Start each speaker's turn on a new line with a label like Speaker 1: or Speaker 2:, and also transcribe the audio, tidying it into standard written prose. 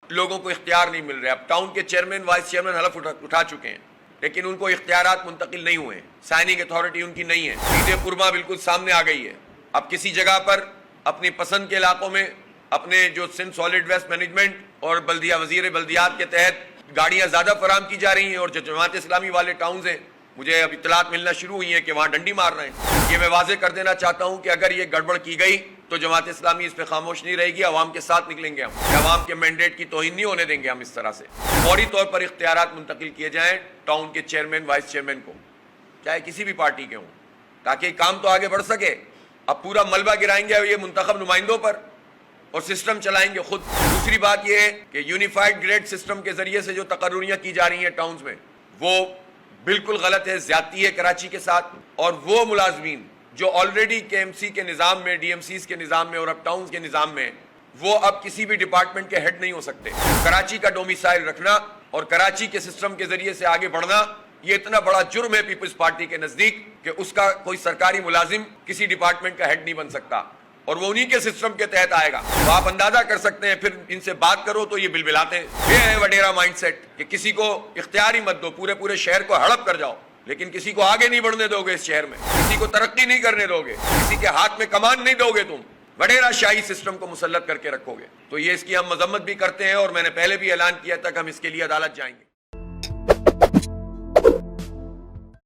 Speaker 1: لوگوں کو اختیار نہیں مل رہا. اب ٹاؤن کے چیئرمین وائس چیئرمین حلف اٹھا چکے ہیں لیکن ان کو اختیارات منتقل نہیں ہوئے ہیں, سائننگ اتھارٹی ان کی نہیں ہے. سیدھے قربہ بالکل سامنے آ گئی ہے. اب کسی جگہ پر اپنی پسند کے علاقوں میں اپنے جو سندھ سالڈ ویسٹ مینجمنٹ اور بلدیہ وزیر بلدیات کے تحت گاڑیاں زیادہ فراہم کی جا رہی ہیں, اور جو جماعت اسلامی والے ٹاؤنز ہیں مجھے اب اطلاعات ملنا شروع ہوئی ہیں کہ وہاں ڈنڈی مار رہے ہیں. یہ میں واضح کر دینا چاہتا ہوں کہ اگر یہ گڑبڑ کی گئی تو جماعت اسلامی اس پہ خاموش نہیں رہے گی, عوام کے ساتھ نکلیں گے ہم. عوام کے مینڈیٹ کی توہین نہیں ہونے دیں گے ہم. اس طرح سے فوری طور پر اختیارات منتقل کیے جائیں ٹاؤن کے چیئرمین وائس چیئرمین کو, چاہے کسی بھی پارٹی کے ہوں, تاکہ کام تو آگے بڑھ سکے. اب پورا ملبہ گرائیں گے یہ منتخب نمائندوں پر اور سسٹم چلائیں گے خود. دوسری بات یہ ہے کہ یونیفائڈ گریڈ سسٹم کے ذریعے سے جو تقرریاں کی جا رہی ہیں ٹاؤنز میں وہ بالکل غلط ہے, زیادتی ہے کراچی کے ساتھ. اور وہ ملازمین جو آلریڈی کے ایم سی کے نظام میں, ڈی ایم سیز کے نظام میں اور اب ٹاؤنز کے نظام میں, وہ اب کسی بھی ڈپارٹمنٹ کے ہیڈ نہیں ہو سکتے. کراچی کا ڈومیسائل رکھنا اور کراچی کے سسٹم کے ذریعے سے آگے بڑھنا یہ اتنا بڑا جرم ہے پیپلز پارٹی کے نزدیک کہ اس کا کوئی سرکاری ملازم کسی ڈپارٹمنٹ کا ہیڈ نہیں بن سکتا, اور وہ انہی کے سسٹم کے تحت آئے گا. تو آپ اندازہ کر سکتے ہیں, پھر ان سے بات کرو تو یہ بلبلاتے ہیں. یہ ہے وڈیرا مائنڈ سیٹ کہ کسی کو اختیار ہی مت دو, پورے شہر کو ہڑپ کر جاؤ لیکن کسی کو آگے نہیں بڑھنے دو گے, اس شہر میں کسی کو ترقی نہیں کرنے دو گے, کسی کے ہاتھ میں کمان نہیں دو گے, تم وڈیرا شاہی سسٹم کو مسلط کر کے رکھو گے. تو یہ اس کی ہم مذمت بھی کرتے ہیں اور میں نے پہلے بھی اعلان کیا تھا کہ ہم اس کے لیے عدالت جائیں گے.